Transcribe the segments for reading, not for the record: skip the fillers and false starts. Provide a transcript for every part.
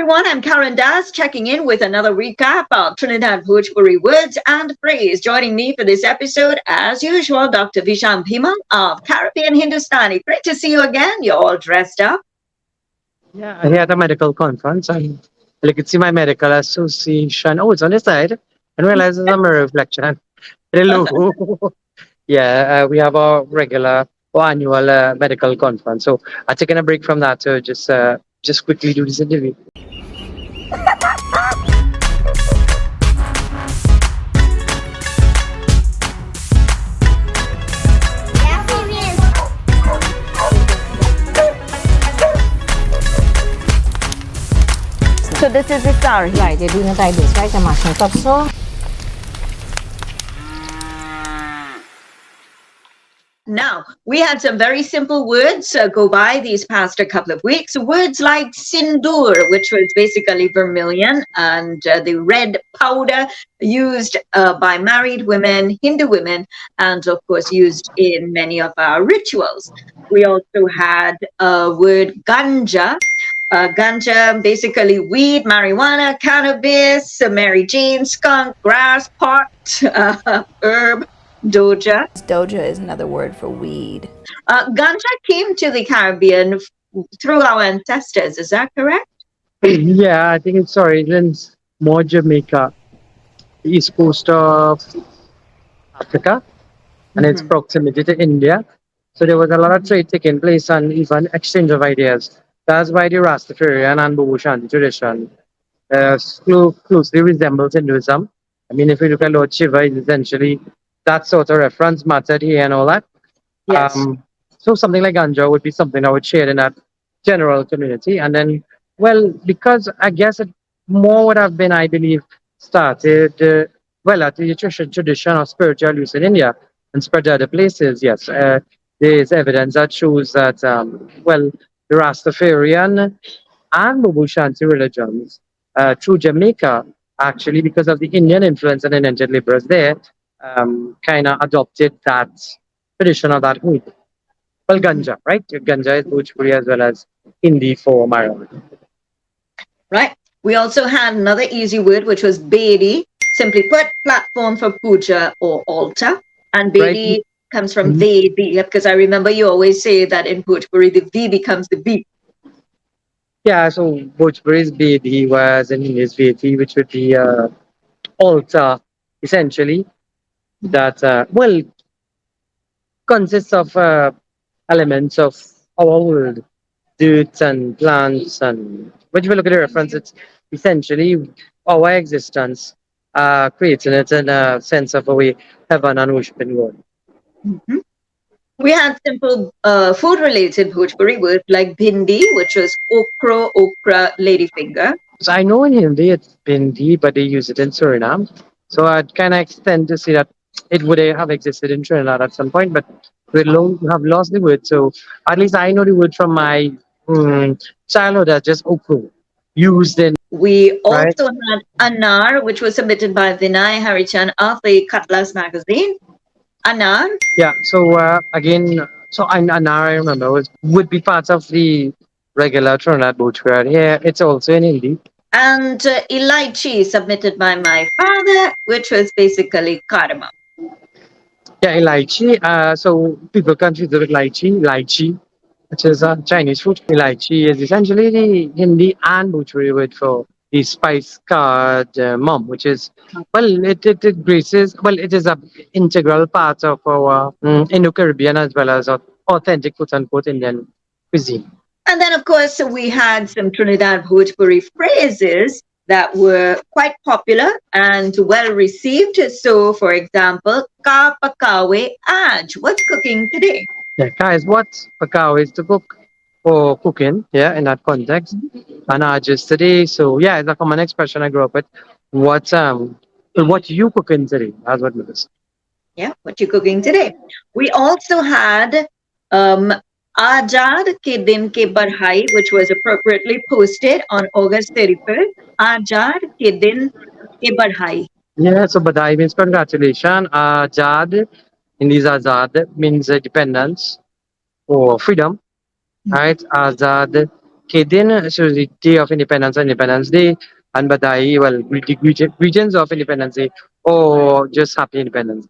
everyone, I'm Karen Das checking in with another recap of Trinidad Bhojpuri Words and Phrase. Joining me for this episode, as usual, Dr. Visham Bhimull of Caribbean Hindustani. Great to see you again. You're all dressed up. Yeah, here at a medical conference, and you can see my medical association. Oh, it's on the side. And realize it's a mirror reflection. Hello. Yeah, we have our regular or annual medical conference. So I've taken a break from that to just quickly do this interview. So this is the sari. Right, they're doing it like this, right? They're mashing it up so. Now, we had some very simple words go by these past a couple of weeks. Words like SINDOOR, which was basically vermilion, and the red powder used by married women, Hindu women, and of course used in many of our rituals. We also had a word ganja. Ganja, basically weed, marijuana, cannabis, Mary Jane, skunk, grass, pot, herb. Doja. Doja is another word for weed. Ganja came to the Caribbean through our ancestors. Is that correct? Yeah, I think its origins more Jamaica, the east coast of Africa, and its proximity to India. So there was a lot of trade taking place and even exchange of ideas. That's why the Rastafarian and Bobo Shanti tradition closely resembles Hinduism. I mean, if you look at Lord Shiva, it's essentially that sort of reference, mattered here and all that. Yes. So something like ganja would be something I would share in that general community. And then, well, because I guess it more would have been, I believe, started, at the tradition of spiritual use in India and spread to other places. Yes, there is evidence that shows that, the Rastafarian and Bobo Shanti religions through Jamaica, actually, because of the Indian influence and indentured laborers there, kind of adopted that tradition of that weed. Well, ganja, right? Ganja is Bhojpuri as well as Hindi for marijuana. Right. We also had another easy word, which was BEDI. Simply put, platform for puja or altar. And BEDI comes from Vedi, because I remember you always say that in Bhojpuri, the V becomes the B. Yeah, so Bhojpuri's BEDI was in English Vedi, which would be altar, essentially. That, consists of elements of our world, dirt and plants, and when you look at the reference, it's essentially our existence, creating it in a sense of a way heaven and worshiping God. We had simple food-related Bhojpuri words like bhindi, which was okra, ladyfinger. So I know in Hindi it's Bhindi, but they use it in Suriname. So I'd kind of extend to see that it would have existed in Trinidad at some point, but we have lost the word. So at least I know the word from my childhood as just okra, used in. We also had ANAAR, which was submitted by Vinay Harichan of the Cutlass magazine. ANAAR. Yeah, so again, so ANAAR, I remember, would be part of the regular Trinidad Bhojpuri. Yeah, it's also in Hindi. And ELAICHI, submitted by my father, which was basically cardamom. Yeah, elaichi. So people confuse it with lychee, which is a Chinese food. Elaichi is essentially the Hindi and Bhojpuri word for the spice card mum, which is, it graces, it is an integral part of our Indo-Caribbean as well as authentic quote-unquote Indian cuisine. And then, of course, we had some Trinidad Bhojpuri phrases that were quite popular and well received. So, for example, PAKAAWAY Aj. What's cooking today? Yeah, guys, what PAKAAWAY is to cook for cooking, yeah, in that context. And Aj is today. So, yeah, it's a common expression I grew up with. What you cooking today? That's what it is. Yeah, what you cooking today? We also had AAJAAD ke din ke BADHAAI, which was appropriately posted on August 31st. AAJAAD ke din ke BADHAAI. Yeah, so BADHAAI means congratulations. Jad, in these Azad, means dependence or freedom, right? Azad Kedin, so the Day of Independence, Independence Day, and Badai, well, regions of Independence Day, or just Happy Independence.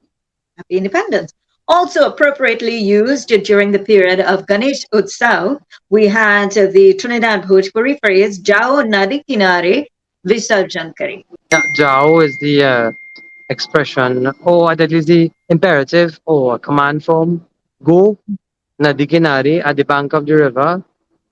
Happy Independence. Also appropriately used during the period of Ganesh Utsav, we had the Trinidad Bhojpuri phrase, "JAAO Nadi Kinare Visarjan Kare." Yeah, JAAO is the expression, or that is the imperative or command form. Go Nadi Kinare at the bank of the river,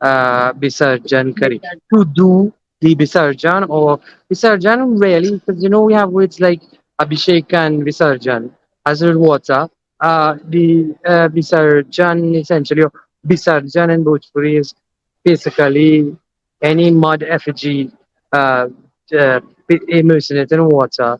Bisarjan Kari. To do the Bisarjan or Bisarjan really, because we have words like Abhishek and Visarjan as with water. The Bisarjan essentially, or Bisarjan in Bhojpuri is basically any mud effigy, uh, uh, immersing it in water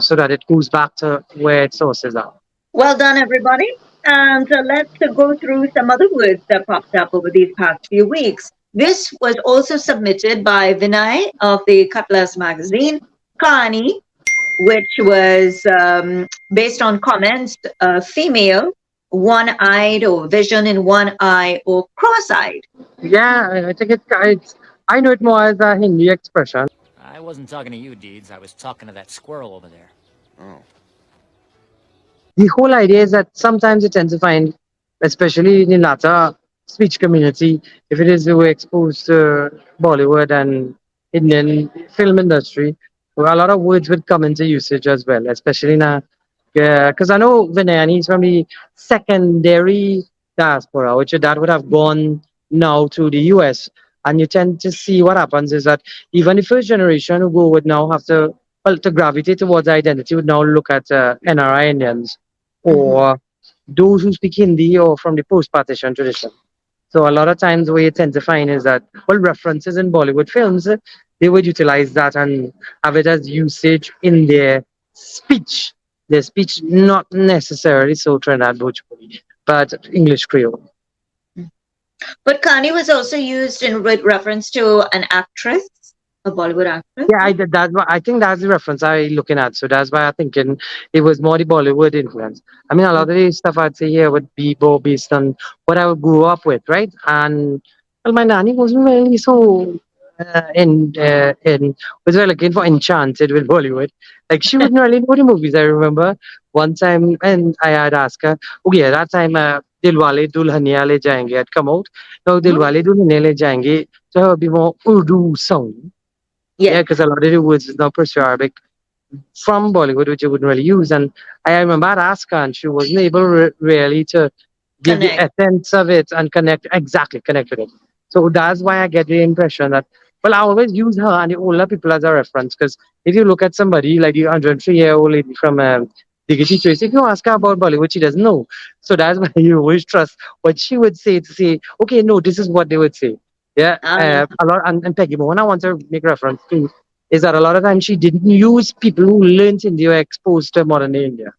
so that it goes back to where its sources are. Well done, everybody. And let's go through some other words that popped up over these past few weeks. This was also submitted by Vinay of the Cutlass magazine, Kani, which was based on comments, female, one-eyed or vision in one eye or cross-eyed. Yeah, I think I know it more as a Hindi expression. I wasn't talking to you, Deeds. I was talking to that squirrel over there. Oh. The whole idea is that sometimes you tend to find, especially in the latter speech community, if it is we're exposed to Bollywood and Indian film industry, well, a lot of words would come into usage as well, especially now. Because I know Vinay, and he's from the secondary diaspora, which that would have gone now to the US. And you tend to see what happens is that even the first generation who go would now have to, well, to gravitate towards identity would now look at NRI Indians Mhm. or those who speak Hindi or from the post-partition tradition. So a lot of times what you tend to find is that, well, references in Bollywood films, they would utilize that and have it as usage in speech. Their speech, not necessarily so Trinidad Bhojpuri, but English Creole. But Kani was also used in with reference to an actress, a Bollywood actress. Yeah, I think that's the reference I looking at. So that's why I'm thinking it was more the Bollywood influence. I mean, a lot of the stuff I'd say here would be more based on what I grew up with, right? And well, my nanny wasn't really so in was really looking for enchanted with Bollywood. Like she wouldn't really know the movies. I remember one time, and I had asked her, okay, at that time, Dilwale Dulhaniya Le Jayenge had come out. Now Mhm. Dilwale Dulhaniya Le Jayenge, so it would be more Urdu song. Yes, Yeah, because a lot of the words is now Persian-Arabic from Bollywood, which you wouldn't really use. And I remember I'd ask her, and she wasn't able really to give the connect. essence of it and connect with it. So that's why I get the impression that, well, I always use her and the older people as a reference. Because if you look at somebody like the 103-year-old lady from Digiti Trace, if you ask her about Bollywood, she doesn't know. So that's why you always trust what she would say to say, okay, no, this is what they would say. Yeah, Uh, a lot, and Peggy, but when I want to make reference to is that a lot of times she didn't use people who learned India or exposed to modern India.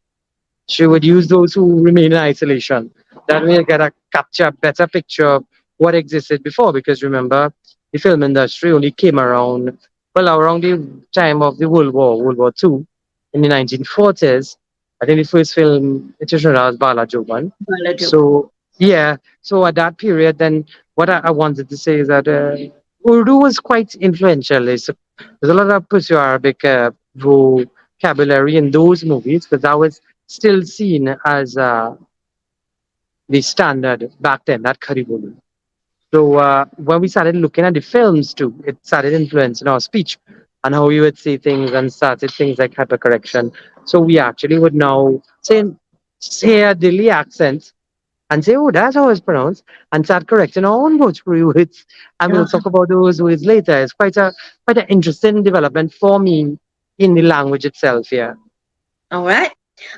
She would use those who remain in isolation. That way, you get a capture a better picture of what existed before. Because remember, the film industry only came around, well, around the time of the World War Two, in the 1940s. I think the first film international was Bala Joban. Balaji. So, yeah, so at that period, then what I wanted to say is that Urdu was quite influential. There's a lot of Persian-Arabic vocabulary in those movies because that was still seen as the standard back then, that Karibulu. So when we started looking at the films too, it started influencing our speech and how we would say things and started things like hypercorrection. So we actually would now say a Delhi accent and say, oh, that's how it's pronounced, and start correcting our own Bhojpuri words. And we'll talk about those words later. It's quite an interesting development for me in the language itself, yeah. All right.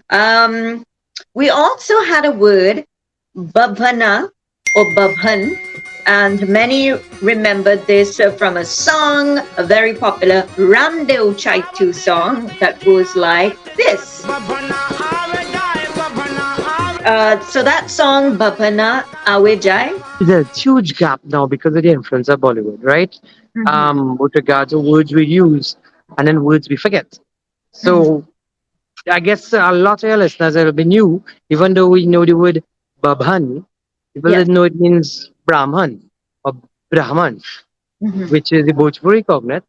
Um, we also had a word, BABHANA or BABHAN, and many remembered this from a song, a very popular Ramdeo Chaitu song that goes like this. So that song, BABHANA AAJAAD. There's a huge gap now because of the influence of Bollywood, right? Mhm. With regard to words we use and then words we forget. So I guess a lot of your listeners will be new, even though we know the word Babhan, people Yes. didn't know it means Brahman or Brahman, Mhm. which is the Bhojpuri cognate.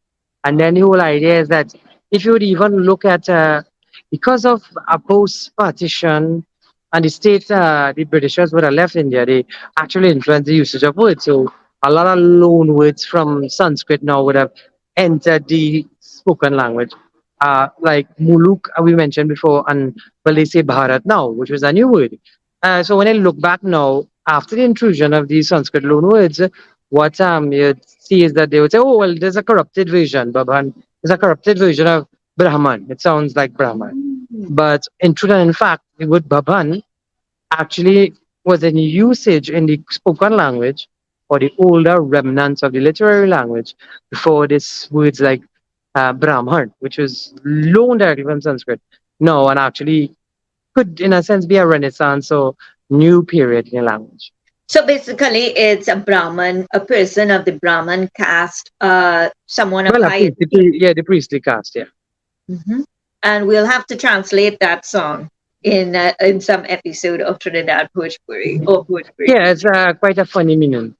And then the whole idea is that if you would even look at, because of a post-partition and the state, the Britishers would have left India, they actually influenced the usage of words. So a lot of loan words from Sanskrit now would have entered the spoken language. Like Muluk, we mentioned before, and well, they say Bharat now, which was a new word. So when I look back now, after the intrusion of these Sanskrit loan words, what you see is that they would say, oh, well, there's a corrupted version, Babhan. There's a corrupted version of Brahman. It sounds like Brahman. Mm. But in truth and in fact, the word Babhan actually was in usage in the spoken language or the older remnants of the literary language before this words like Brahman, which was loaned directly from Sanskrit. No, and actually could, in a sense, be a renaissance or new period in the language. So basically, it's a Brahman, a person of the Brahman caste, someone of Well, at high least esteem. yeah, the priestly caste, yeah. Mhm. And we'll have to translate that song in some episode of Trinidad Bhojpuri or Bhojpuri. Yeah, it's quite a funny meaning.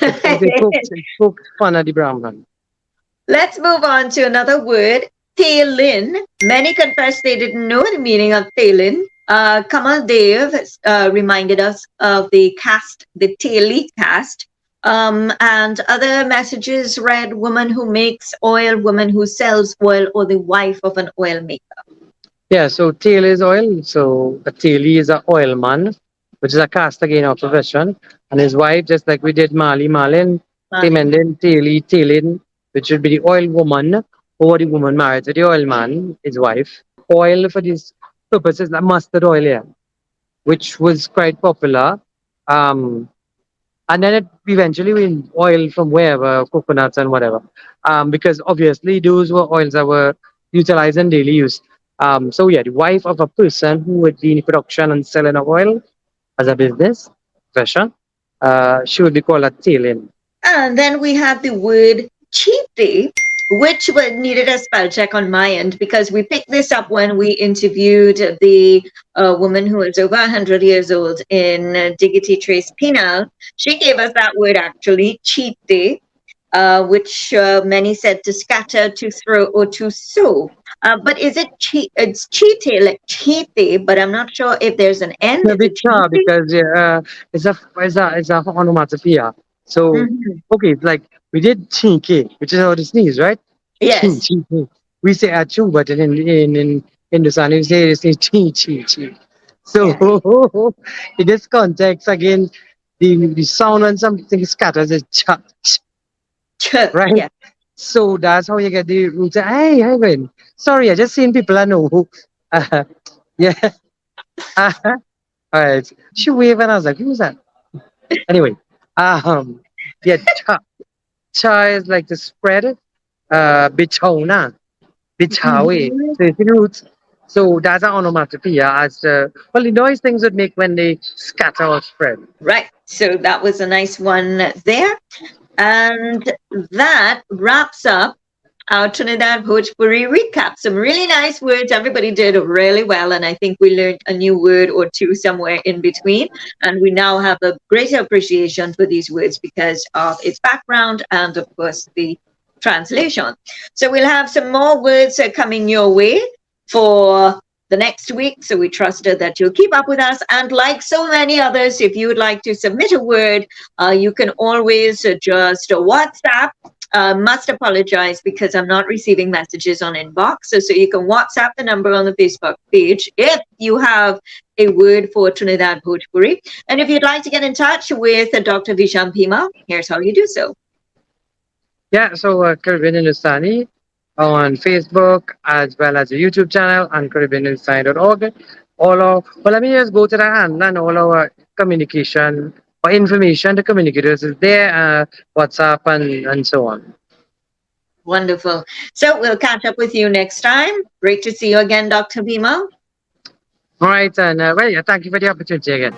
It poked fun at the Brahman. Let's move on to another word, TAYLIN. Many confess they didn't know the meaning of TAYLIN. Kamal Dev reminded us of the caste, the Tayli caste, and other messages read woman who makes oil, woman who sells oil, or the wife of an oil maker. Yeah, so tail is oil. So a tailie is a oil man, which is a caste again of profession. And his wife, just like we did Mali Malin, same Mali. ending, tailie, tailin, which should be the oil woman, or the woman married to the oil man, his wife. Oil for these purposes, like mustard oil, yeah, which was quite popular. Um, and then it eventually went oil from wherever, coconuts and whatever, because obviously those were oils that were utilized in daily use. So yeah, the wife of a person who would be in production and selling of oil as a business profession, she would be called a tailin. And then we have the word cheaty, which needed a spell check on my end because we picked this up when we interviewed the woman who is over 100 years old in Diggity Trace Penal. She gave us that word actually, cheaty, which many said to scatter, to throw, or to sow. But is it it's cheaty, like cheaty, but I'm not sure if there's an end. A Is bit it sure cheaty? because it's a onomatopoeia. So Mhm. okay, it's like we did chinky, which is how to sneeze, right? Chin, Yes. chin, chin. We say achoo, but in Hindustan we say chin, chin, chin. So Yeah. in this context, again, the sound when something scatters is cha, ch, right? Yeah. So that's how you get the roots. Hey, hi, Ben. Sorry, I just seen people I know. Uh, yeah. All right. She waved and I was like, who's that? Anyway, um, yeah, cha, cha is like the spread. Bichona, bichawe. Mhm. So it's the roots. So that's an onomatopoeia as well, the noise things would make when they scatter or spread. Right. So that was a nice one there. And that wraps up our Trinidad Bhojpuri recap. Some really nice words. Everybody did really well. And I think we learned a new word or two somewhere in between. And we now have a greater appreciation for these words because of its background and, of course, the translation. So we'll have some more words coming your way for the next week. So we trust that you'll keep up with us. And like so many others, if you would like to submit a word, you can always just WhatsApp. Must apologize because I'm not receiving messages on inbox. So you can WhatsApp the number on the Facebook page if you have a word for Trinidad Bhojpuri. And if you'd like to get in touch with Dr. Visham Bhimull, here's how you do so. Yeah, so Caribbean Hindustani on Facebook as well as a YouTube channel and CaribbeanHindustani.org. Well, let me just go to the handle and all our communication or information to communicators is there, WhatsApp and so on. Wonderful. So we'll catch up with you next time. Great to see you again, Dr. Bhimull. All right, and well, yeah, thank you for the opportunity again.